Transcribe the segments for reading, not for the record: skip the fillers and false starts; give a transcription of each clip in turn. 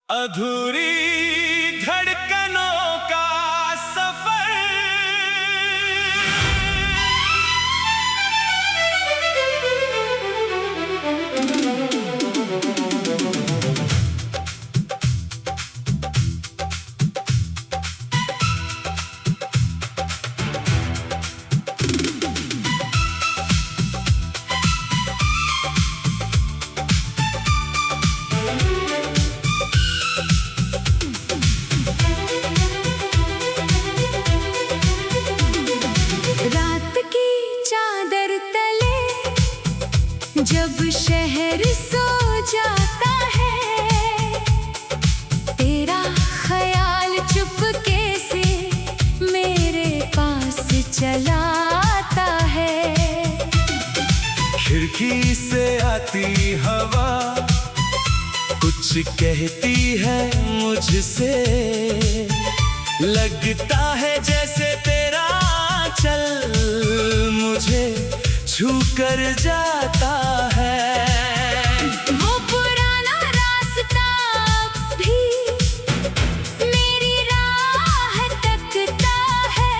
अधूरी धड़कनों का सफर। जब शहर सो जाता है, तेरा ख्याल चुपके से मेरे पास चला आता है। खिड़की से आती हवा कुछ कहती है मुझसे, लगता है जैसे तेरा चल मुझे छू कर जाता है। वो पुराना रास्ता भी मेरी राह तकता है,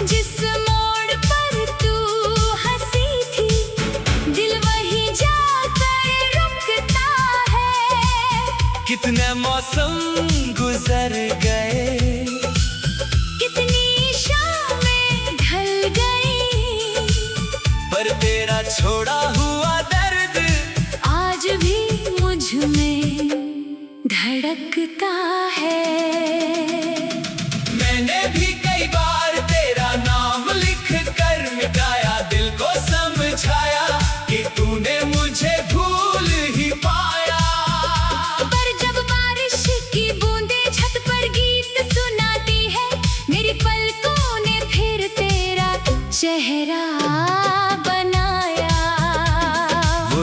जिस मोड़ पर तू हंसी थी दिल वहीं जाकर रुकता है। कितने मौसम गुजर गए, पर तेरा छोड़ा हुआ दर्द आज भी मुझ में धड़कता है। मैंने भी कई बार तेरा नाम लिख कर मिटाया, दिल को समझाया कि तूने मुझे भूल ही पाया। पर जब बारिश की बूंदें छत पर गीत सुनाती है, मेरी पलकों ने फिर तेरा चेहरा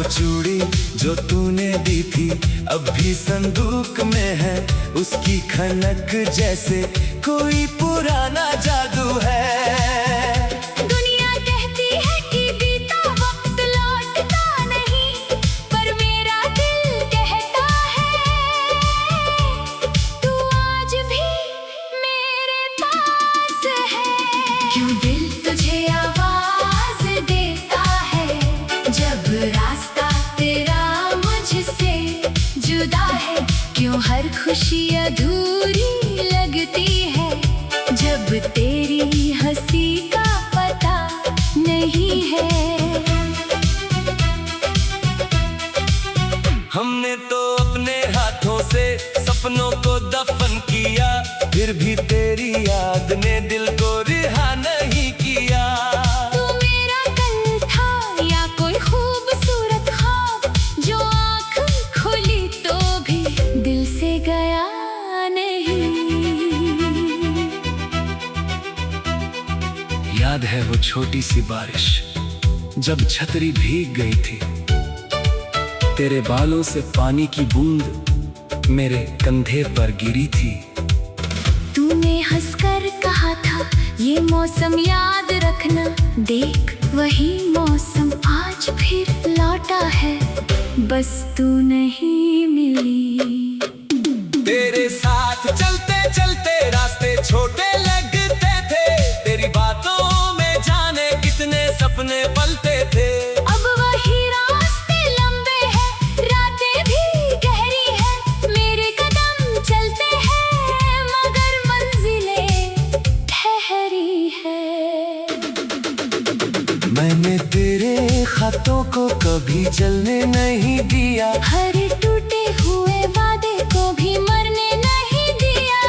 चूड़ी जो तूने दी थी अब भी संदूक में है, उसकी खनक जैसे कोई पुराना जादू है। दुनिया कहती है कि बीता वक्त लौटता नहीं, पर मेरा दिल कहता है तू आज भी मेरे पास है। क्यों दिल तुझे आवाज देता है जब रास्ता जुदा है? क्यों हर खुशी अधूरी लगती है जब तेरी हंसी का पता नहीं है? हमने तो अपने हाथों से सपनों को दफन किया, फिर भी तेरी याद ने दिल को रिहा नहीं किया। तू मेरा कल था या कोई खूबसूरत ख्वाब जो खुली तो भी दिल से गया नहीं। याद है वो छोटी सी बारिश जब छतरी भीग गई थी, तेरे बालों से पानी की बूंद मेरे कंधे पर गिरी थी। तूने हंसकर कहा था ये मौसम याद रखना, देख वही मौसम आज फिर लौटा है, बस तू नहीं मिली। तेरे साथ चलते चलते रास्ते छोटे लगते थे, तेरी बातों में जाने कितने सपने पलते थे। अब वही रास्ते लंबे हैं, रातें भी गहरी हैं, मेरे कदम चलते हैं मगर मंजिलें ठहरी है। मैंने तेरे खतों को कभी चलने नहीं दिया, हर टूटे हुए वादे को भी मरने नहीं दिया।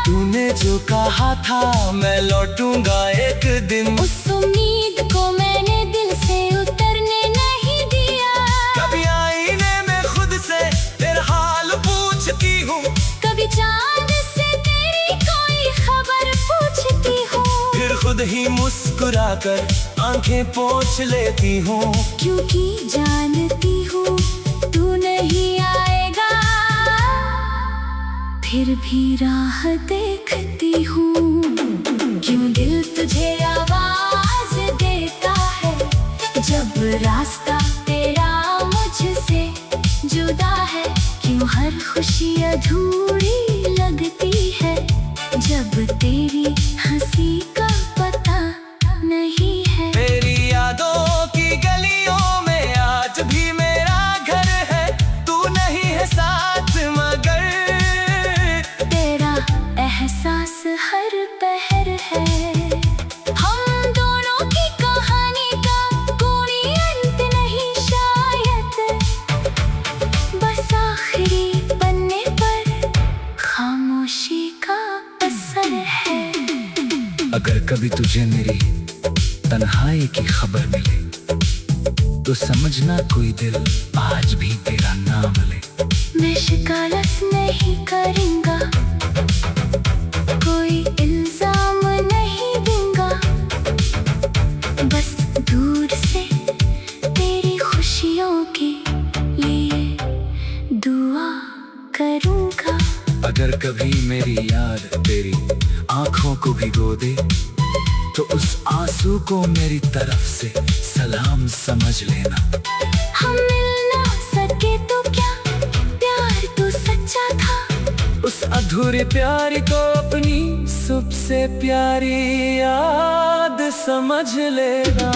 तूने जो कहा था मैं लौटूंगा एक दिन, उस उम्मीद को मैंने दिल से उतरने नहीं दिया। कभी आईने में खुद से तेरा हाल पूछती हूँ, कभी चांद से तेरी कोई खबर पूछती हूँ, फिर खुद ही मुस्कुराकर आंखें पोंछ लेती हूँ, क्योंकि जानती हूँ तू नहीं आएगा, फिर भी राह देखती हूँ। क्यों दिल तुझे आवाज देता है जब रास्ता तेरा मुझसे जुदा है? क्यों हर खुशी अधूरी लगती है जब तेरी हंसी का पता नहीं है। मेरी यादों की गलियों में आज भी मेरा घर है, तू नहीं है साथ मगर तेरा एहसास हर पहर है। हम दोनों की कहानी का कोई अंत नहीं शायद, बस आखिरी पन्ने पर खामोशी का असर है। अगर कभी तुझे मेरी तन्हाई की खबर मिले तो समझना कोई दिल आज भी तेरा नाम ले। मैं शिकायत नहीं करूंगा, कोई इल्जाम नहीं दूंगा, बस दूर से तेरी खुशियों के लिए दुआ करूंगा। अगर कभी मेरी याद तेरी आंखों को भिगो दे तो उस आंसू को मेरी तरफ से सलाम समझ लेना। हम मिल ना सके तो क्या, प्यार तो सच्चा था। उस अधूरे प्यार को अपनी सबसे प्यारी याद समझ लेना।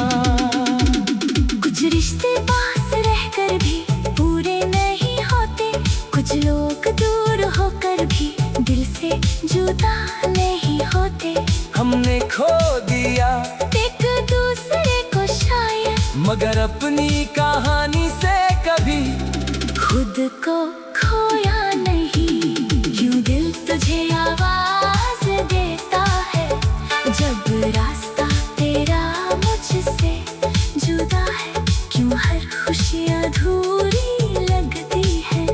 कुछ रिश्ते पास रहकर भी पूरे नहीं होते, कुछ लोग दूर होकर भी दिल से जुदा नहीं होते। हमने खो दिया एक दूसरे को शायद, मगर अपनी कहानी से कभी खुद को खोया नहीं। यूं दिल तुझे आवाज देता है जब रास्ता तेरा मुझसे जुदा है। क्यों हर खुशी अधूरी लगती है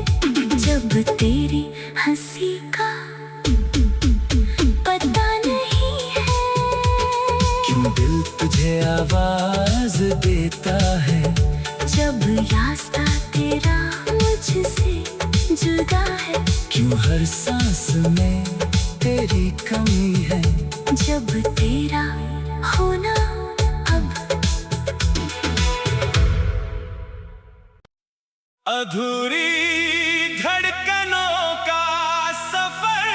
जब तेरी हंसी का पता नहीं है। क्यों दिल तुझे आवाज देता है जब रास्ता तेरा मुझसे जुदा है। क्यों हर सांस में तेरी कमी है जब तेरा होना अब अधूरी धड़कनों का सफर।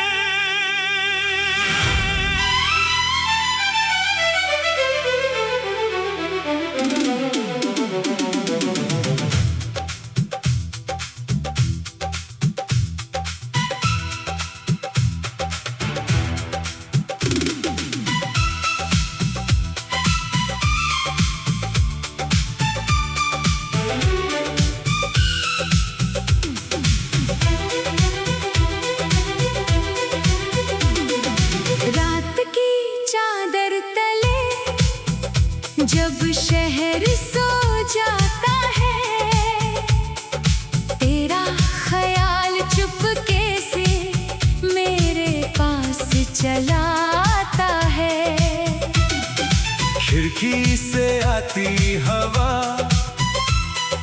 रात की चादर तले जब शहर सो जाता है, तेरा ख्याल चुपके से मेरे पास चला आता है। खिड़की से आती हवा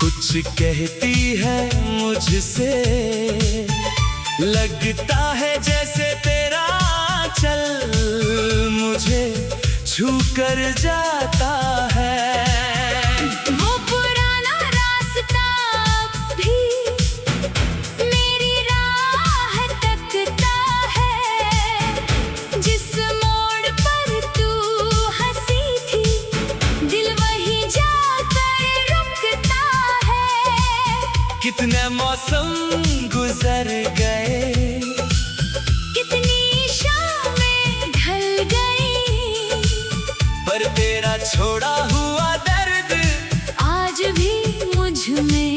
कुछ कहती है मुझसे, लगता है जैसे तेरा चल मुझे छू कर जाता है। वो पुराना रास्ता भी मेरी राह तकता है, जिस मोड़ पर तू हंसी थी दिल वहीं जाकर रुकता है। कितने मौसम गुजर गए, कितनी शामें ढल गई, पर तेरा छोड़ा हुआ दर्द आज भी मुझ में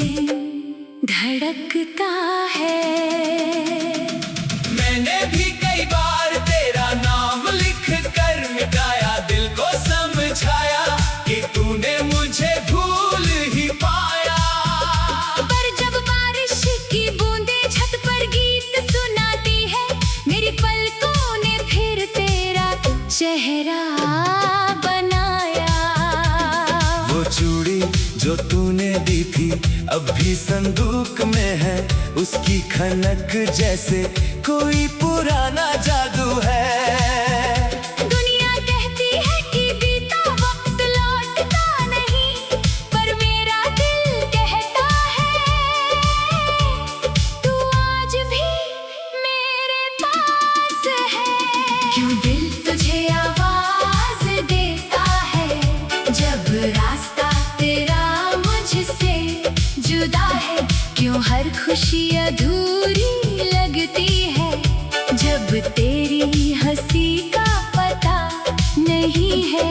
धड़कता है। मैंने भी कई बार तेरा नाम लिख कर मिटाया, दिल को समझाया कि तूने मुझे भूल ही पाया। पर जब बारिश की बूंदें छत पर गीत सुनाती है, मेरी पलकों ने फिर तेरा चेहरा बनाया। वो चूड़ी जो तूने दी थी अब भी संदूक में है, उसकी खनक जैसे कोई पुराना जादू है। दुनिया कहती है कि बीता वक्त लौटता नहीं, पर मेरा दिल कहता है तू आ अधूरी लगती है जब तेरी हंसी का पता नहीं है।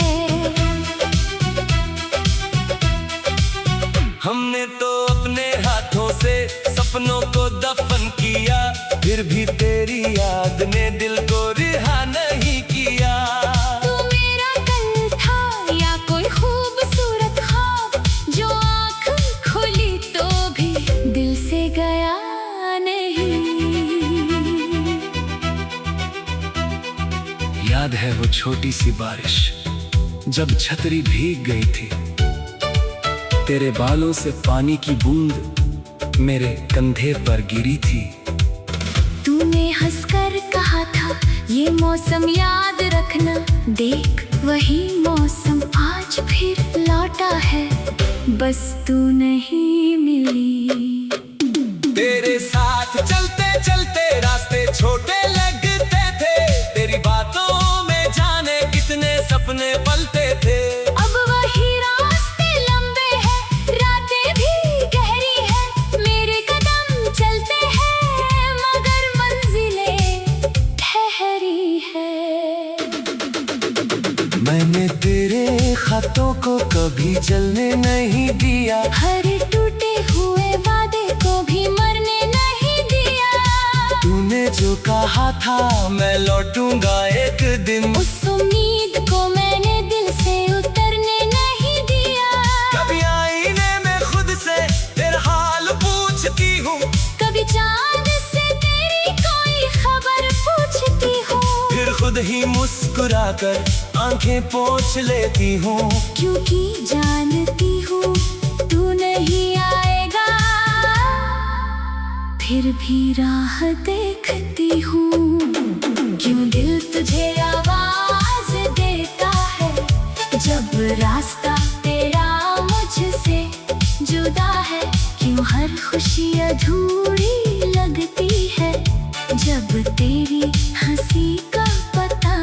हमने तो अपने हाथों से सपनों को दफन किया, फिर भी तेरी याद ने दिल को रिहा नहीं किया। तू मेरा कल था या कोई खूबसूरत ख्वाब जो आँख खुली तो भी दिल से गया नहीं। याद है वो छोटी सी बारिश जब छतरी भीग गई थी, तेरे बालों से पानी की बूंद मेरे कंधे पर गिरी थी। तूने हंसकर कहा था ये मौसम याद रखना, देख वही मौसम आज फिर लौटा है, बस तू नहीं मिली। तेरे साथ चलते चलते रास्ते छोटे लगते थे, तेरी बातों में जाने कितने सपने पलते थे। अब वही रास्ते लंबे हैं, रातें भी गहरी हैं, मेरे कदम चलते हैं मगर मंजिलें ठहरी है। मैंने तेरे खतों को कभी जलने नहीं दिया, हर टूटे हुए वादे को भी मरने नहीं दिया। तूने जो कहा था मैं लौटूंगा एक दिन, उस उम्मीद को मैंने दिल से उतरने नहीं दिया। कभी आईने में खुद से तेरा हाल पूछती हूँ, कभी चांद से तेरी कोई खबर पूछती हूँ, फिर खुद ही मुस्कुराकर आंखें पोंछ लेती हूँ। क्योंकि जानती हूँ तू नहीं आएगा, फिर भी राह देखती हूँ। क्यों दिल तुझे आवाज देता है जब रास्ता तेरा मुझसे जुदा है। क्यों हर खुशी अधूरी लगती है जब तेरी हंसी का पता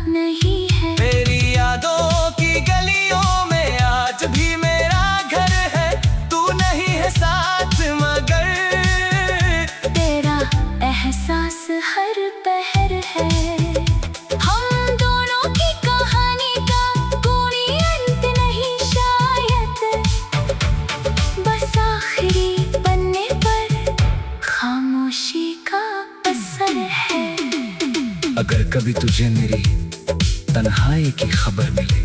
नहीं है। मेरी यादों की गलियों में आज भी मेरा घर है, तू नहीं है साथ मगर तेरा एहसास हर पहर है। हम दोनों की कहानी का कोई अंत नहीं शायद, बस आखिरी पन्ने पर खामोशी का असर है। अगर कभी तुझे मेरी तन्हाई की खबर मिले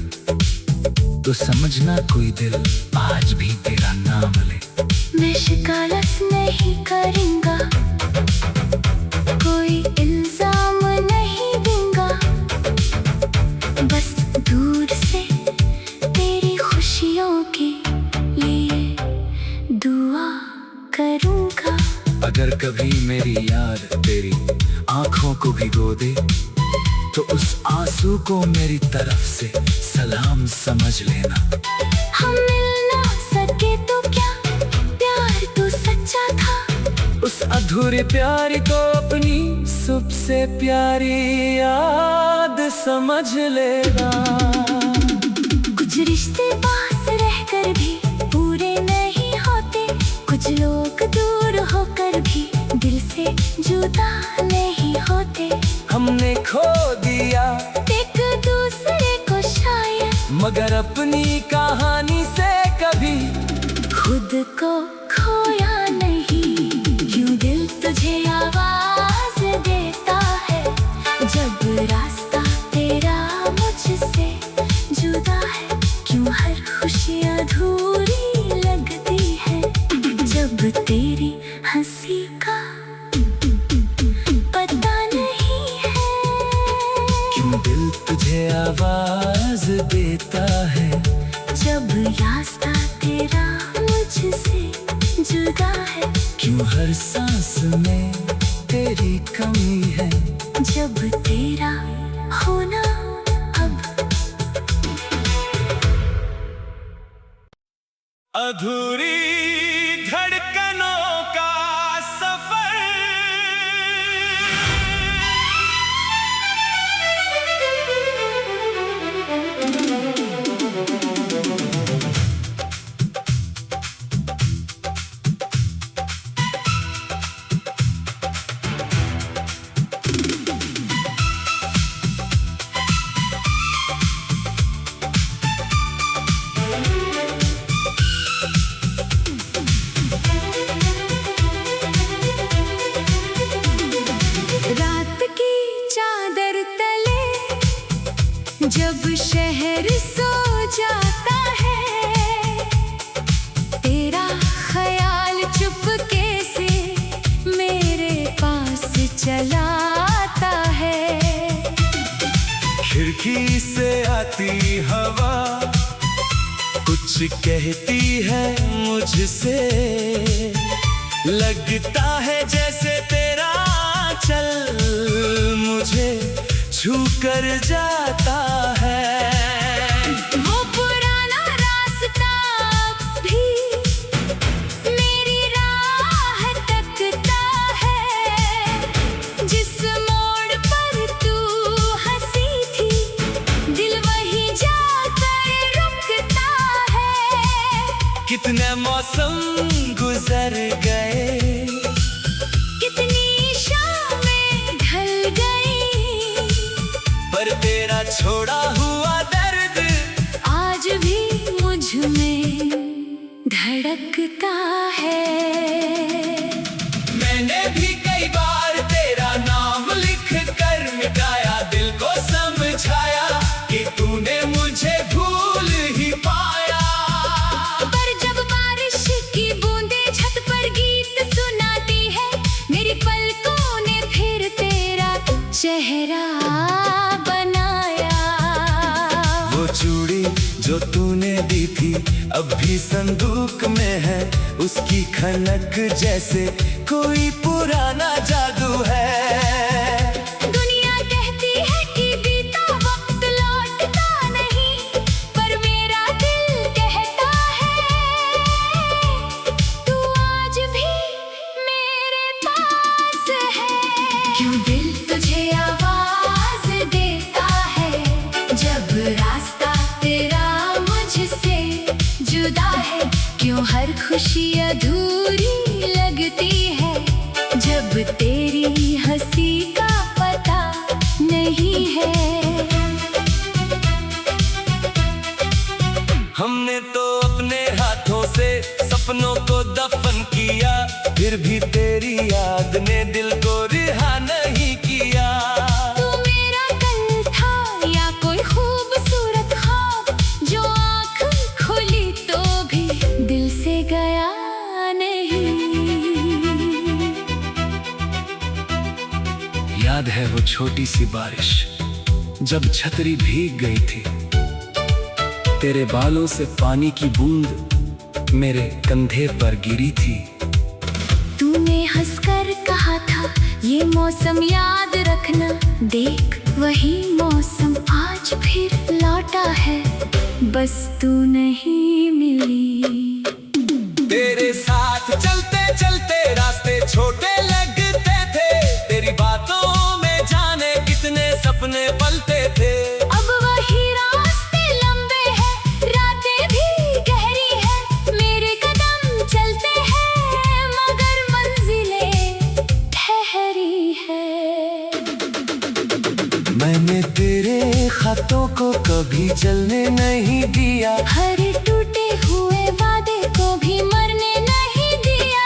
तो समझना कोई दिल आज भी तेरा नाम ले। मैं शिकायत नहीं करूंगा, कोई इल्जाम नहीं दूंगा, बस दूर से तेरी खुशियों के लिए दुआ करूंगा। अगर कभी मेरी याद तेरी आंखों को भिगो दे तो उस आंसू को मेरी तरफ से सलाम समझ लेना। हम मिल ना सके तो क्या, प्यार तो सच्चा था। उस अधूरे प्यारी को अपनी सबसे प्यारी याद समझ लेना। कुछ रिश्ते पास रहकर भी पूरे नहीं होते, कुछ लोग दूर होकर भी दिल से जुदा नहीं होते। हमने खो दिया एक दूसरे को शायद, मगर अपनी कहानी से कभी खुद को खोया नहीं। क्यों दिल तुझे आवाज देता है जब रास्ता तेरा मुझसे जुदा है। क्यों हर खुशी अधूरी लगती है जब तेरी हंसी का पता नहीं है। क्यों दिल तुझे आवाज देता है जब रास्ता तेरा मुझसे जुदा है। क्यों हर सांस में तेरी कमी है, जब तेरा होना अब अधूरी धड़कनों का सफर। जब शहर सो जाता है, तेरा ख्याल चुपके से मेरे पास चला आता है। खिड़की से आती हवा कुछ कहती है मुझसे, लगता है जैसे तेरा चल मुझे छू कर जाता है। वो पुराना रास्ता भी मेरी राह तकता है, जिस मोड़ पर तू हंसी थी दिल वहीं जाकर रुकता है। कितने मौसम गुजर गए, कितनी शामें ढल गई, पर तेरा छोड़ा हुआ दर्द आज भी मुझ में धड़कता है। मैंने भी कई बार तेरा नाम लिख कर मिटाया, दिल को समझाया कि तूने मुझे भूल ही पाया। पर जब बारिश की बूंदें छत पर गीत सुनाती है, मेरी पलकों ने फिर तेरा चेहरा बनाया। वो चूड़ी जो तूने दी थी अब भी संदूक में है, उसकी खनक जैसे कोई पुराना जादू है। दुनिया कहती है कि बीता वक्त लौटता नहीं, पर मेरा दिल कहता है तू आज भी मेरे पास है। क्यों दिल तुझे आवाज देता है, जब रास्ता तेरा मुझसे जुदा है। क्यों हर खुशी अधूरी लगती है, जब तेरी हंसी का पता नहीं है। हमने तो अपने हाथों से सपनों को दफन किया, फिर भी तेरी याद ने दिल को रिहा नहीं किया। तू मेरा कल था या कोई खूबसूरत ख्वाब, जो आँख खुली तो भी दिल से गया नहीं। याद है वो छोटी सी बारिश जब छतरी भीग गई थी, तेरे बालों से पानी की बूंद मेरे कंधे पर गिरी थी। तूने हंसकर कहा था ये मौसम याद रखना, देख वही मौसम आज फिर लौटा है, बस तू नहीं मिली। तेरे साथ चलते चलते रास्ते छोटे लगते थे, तेरी बातों में जाने कितने सपने पलते थे। अब वही रास्ते लंबे हैं, रातें भी गहरी हैं, मेरे कदम चलते हैं मगर मंजिलें ठहरी है। मैंने तेरे खतों को कभी जलने नहीं दिया, हर टूटे हुए वादे को भी मरने नहीं दिया।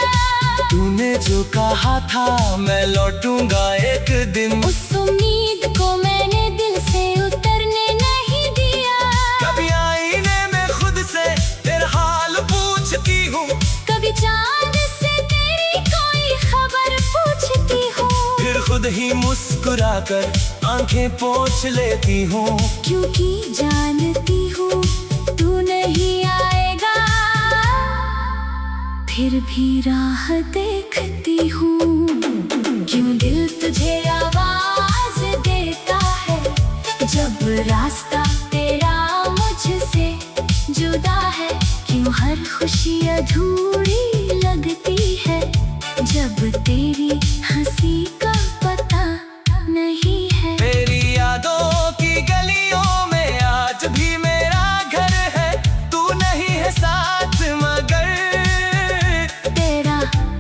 तूने जो कहा था मैं लौटूंगा एक दिन, उस उम्मीद को मैंने दिल से उतरने नहीं दिया। कभी आईने में खुद से तेरा हाल पूछती हूँ, कभी चांद से तेरी कोई खबर पूछती हूँ, फिर खुद ही मुस्कुरा कर आंखें पोंछ लेती हूँ। क्योंकि जानती हूँ तू नहीं आएगा, फिर भी राह देखती हूँ। क्यों दिल तुझे आवाज देता है, जब रास्ता तेरा मुझसे जुदा है। क्यों हर खुशी अधूरी लगती है, जब तेरी हंसी का पता नहीं है। मेरी यादों की गलियों में आज भी मेरा घर है, तू नहीं है साथ मगर तेरा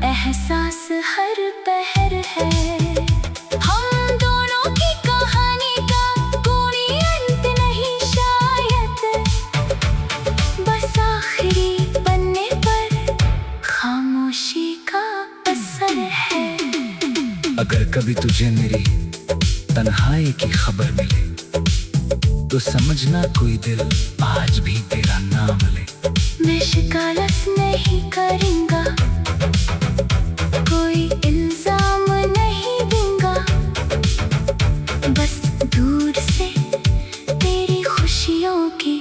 एहसास हर पहर है। हम दोनों की कहानी का कोई अंत नहीं शायद, बस आखिरी पन्ने पर खामोशी का असर है। अगर कभी तुझे मेरी तन्हाई की खबर मिले तो समझना कोई दिल आज भी तेरा नाम ले। मैं शिकायत नहीं करूंगा, कोई इल्जाम नहीं दूंगा, बस दूर से तेरी खुशियों के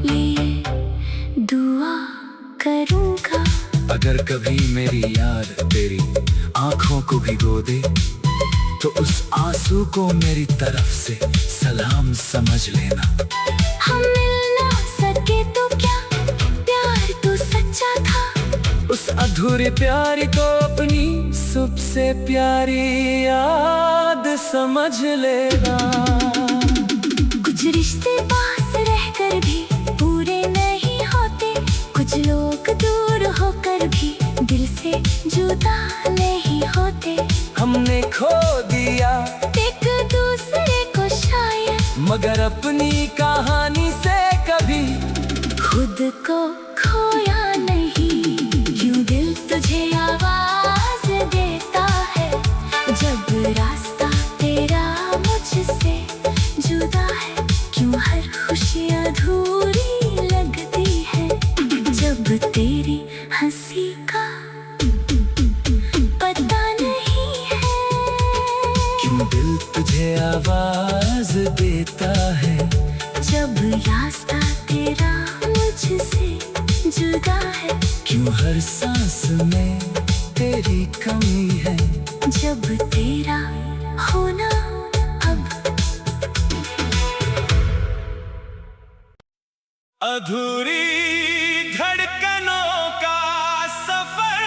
लिए दुआ करूंगा। अगर कभी मेरी याद तेरी आंखों को भिगो दे तो उस आंसू को मेरी तरफ से सलाम समझ लेना। हम मिल ना सके तो क्या, प्यार तो सच्चा था। उस अधूरे प्यार को अपनी सबसे प्यारी याद समझ लेना। कुछ रिश्ते पास रहकर भी पूरे नहीं होते, कुछ लोग दूर होकर भी दिल से जुदा नहीं होते। हमने खो दिया एक दूसरे को शायद, मगर अपनी कहानी से कभी खुद को खोया नहीं। क्यों दिल तुझे आवाज देता है जब रास्ता तेरा मुझसे जुदा है। क्यों हर खुशी अधूरी लगती है जब तेरी हंसी का पता नहीं है। क्यों दिल तुझे आवाज देता है जब रास्ता तेरा मुझसे जुदा है। क्यों हर सांस में तेरी कमी है जब तेरा होना अब अधूरी धड़कनों का सफर।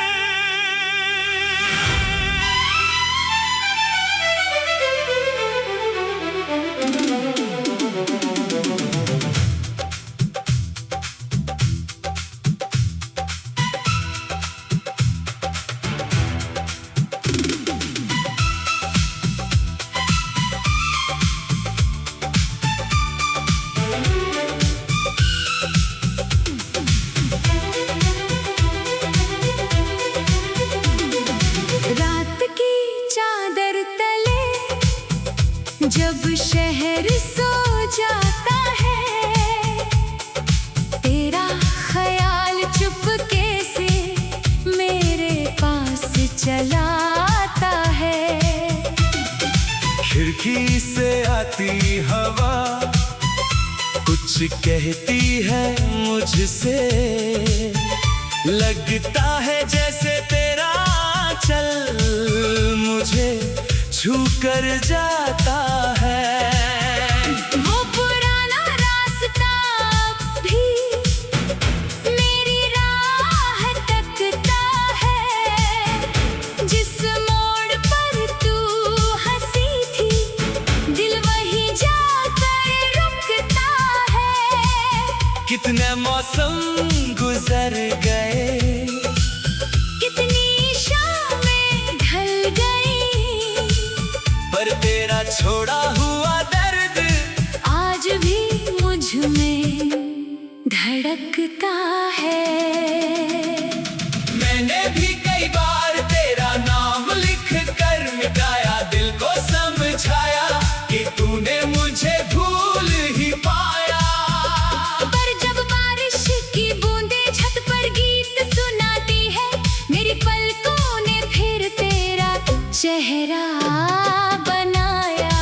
रात की चादर तले जब शहर सो जाता है, तेरा ख्याल चुपके से मेरे पास चला आता है। खिड़की से आती हवा कुछ कहती है मुझसे, लगता है जैसे तेरा चल मुझे छू कर जाता है। वो पुराना रास्ता भी मेरी राह तकता है, जिस मोड़ पर तू हंसी थी दिल वहीं जाकर रुकता है। कितने मौसम गुजर गए, कितनी शामें ढल गई, पर तेरा छोड़ा हुआ दर्द आज भी मुझ में धड़कता है। मैंने भी कई बार तेरा नाम लिख कर मिटाया, दिल को समझाया कि तूने मुझे भूल ही पाया। पर जब बारिश की बूंदें छत पर गीत सुनाती है, मेरी पलकों ने फिर तेरा चेहरा बनाया।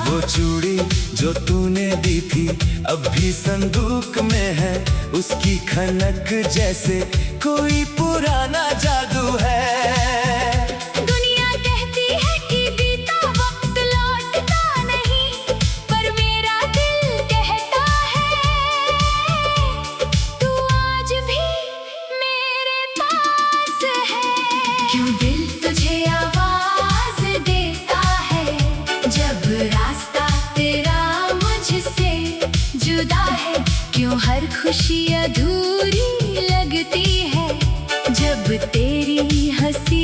वो चूड़ी जो तूने दी थी अब भी संदूक में है, उसकी खनक जैसे कोई पुराना जादू है। दुनिया कहती है कि बीता वक्त लौटता नहीं, पर मेरा दिल कहता है तू आज भी मेरे पास है। क्यों दिल तुझे आवाज देता है जब रास्ता तेरा मुझसे जुदा है। क्यों हर खुशी अधूरी लगती है जब तेरी हंसी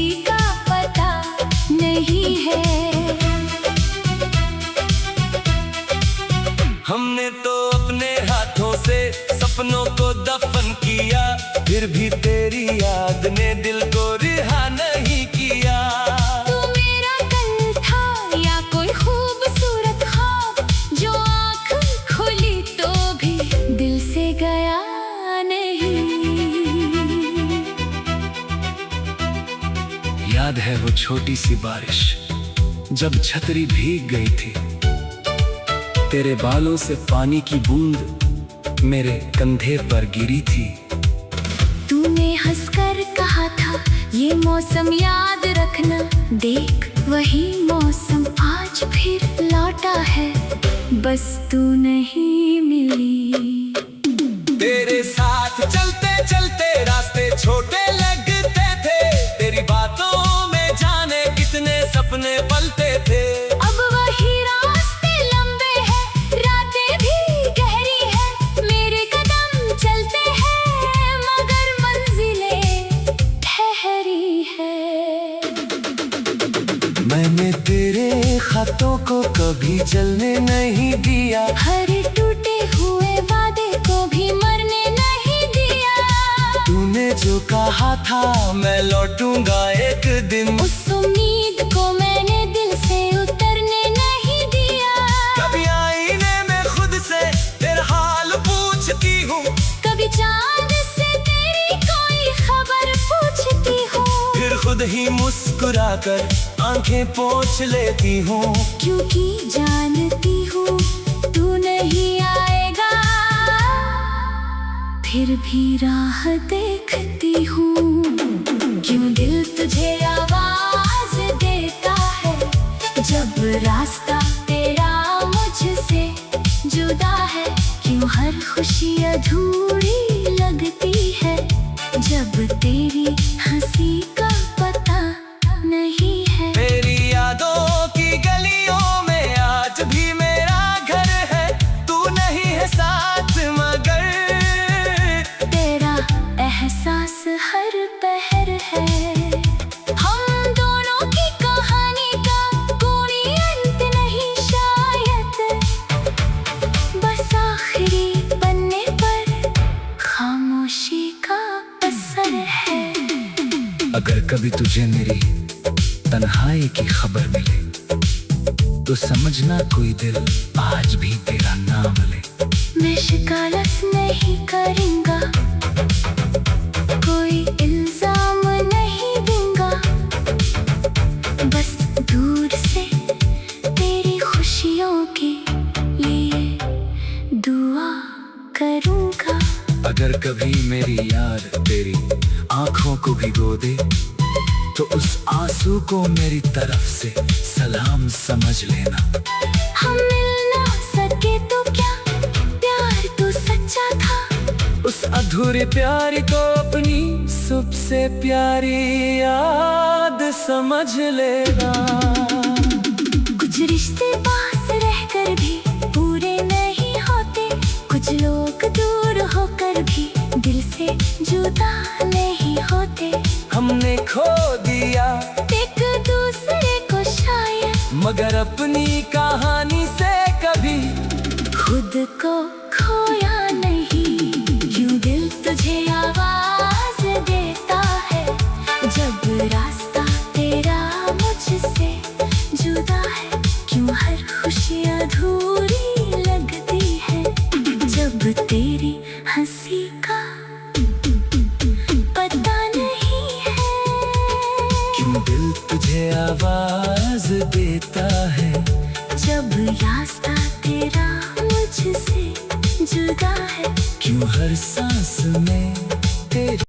छोटी सी बारिश जब छतरी भीग गई थी, तेरे बालों से पानी की बूंद मेरे कंधे पर गिरी थी। तूने हंसकर कहा था ये मौसम याद रखना, देख वही मौसम आज फिर लौटा है, बस तू नहीं मिली। तेरे साथ चलते चलते रास्ते छोटे लगते थे, तेरी बातों में जाने कितने सपने पलते थे। अब वही रास्ते लंबे हैं, रातें भी गहरी हैं, मेरे कदम चलते हैं मगर मंजिलें ठहरी है। मैंने तेरे खतों को कभी चलने नहीं दिया, हर टूटे हुए वादे को भी मरने नहीं दिया। तूने जो कहा था मैं लौटूंगा एक दिन, उस उम्मीद को मैंने दिल से उतरने नहीं दिया। कभी आईने में खुद से तेरा हाल पूछती हूँ, कभी चांद से तेरी कोई खबर पूछती हूँ, फिर खुद ही मुस्कुराकर आंखें पोंछ लेती हूँ। क्योंकि जानती हूँ तू नहीं आएगा, फिर भी राह देखती हूँ। क्यों दिल तुझे आवाज देता है, जब रास्ता तेरा मुझसे जुदा है। क्यों हर खुशी अधूरी लगती है, जब तेरी हंसी का पता नहीं है। मेरी यादों की गलियों में आज भी मेरा घर है, तू नहीं है साथ मगर तेरा एहसास हर पहर है। हम दोनों की कहानी का कोई अंत नहीं शायद, बस आखिरी पन्ने पर खामोशी का असर है। अगर कभी तुझे मेरी तन्हाई की खबर मिले, तो समझना कोई दिल आज भी तेरा नाम ले। मैं शिकायत नहीं करूंगा, कोई इल्जाम नहीं दूंगा, बस दूर से तेरी खुशियों के लिए दुआ करूंगा। अगर कभी मेरी याद तेरी आंखों को भिगो दे, तो उस आंसू को मेरी तरफ से सलाम समझ लेना। हम मिल ना सके तो क्या, प्यार तो सच्चा था। उस अधूरे प्यार को अपनी सबसे प्यारी याद समझ लेना। कुछ रिश्ते पास रहकर भी पूरे नहीं होते, कुछ लोग दूर होकर भी दिल से जुदा नहीं होते। हमने खो दिया एक दूसरे को शायद, मगर अपनी कहानी से कभी खुद को खोया नहीं। यूं दिल तुझे आवाज देता है, जब रास्ता तेरा मुझसे जुदा है। क्यों हर खुशी अधूरी लगती है, जब तेरी हंसी का पता नहीं है। क्यों दिल तुझे आवाज देता है, जब रास्ता तेरा मुझसे जुदा है। क्यों हर सांस में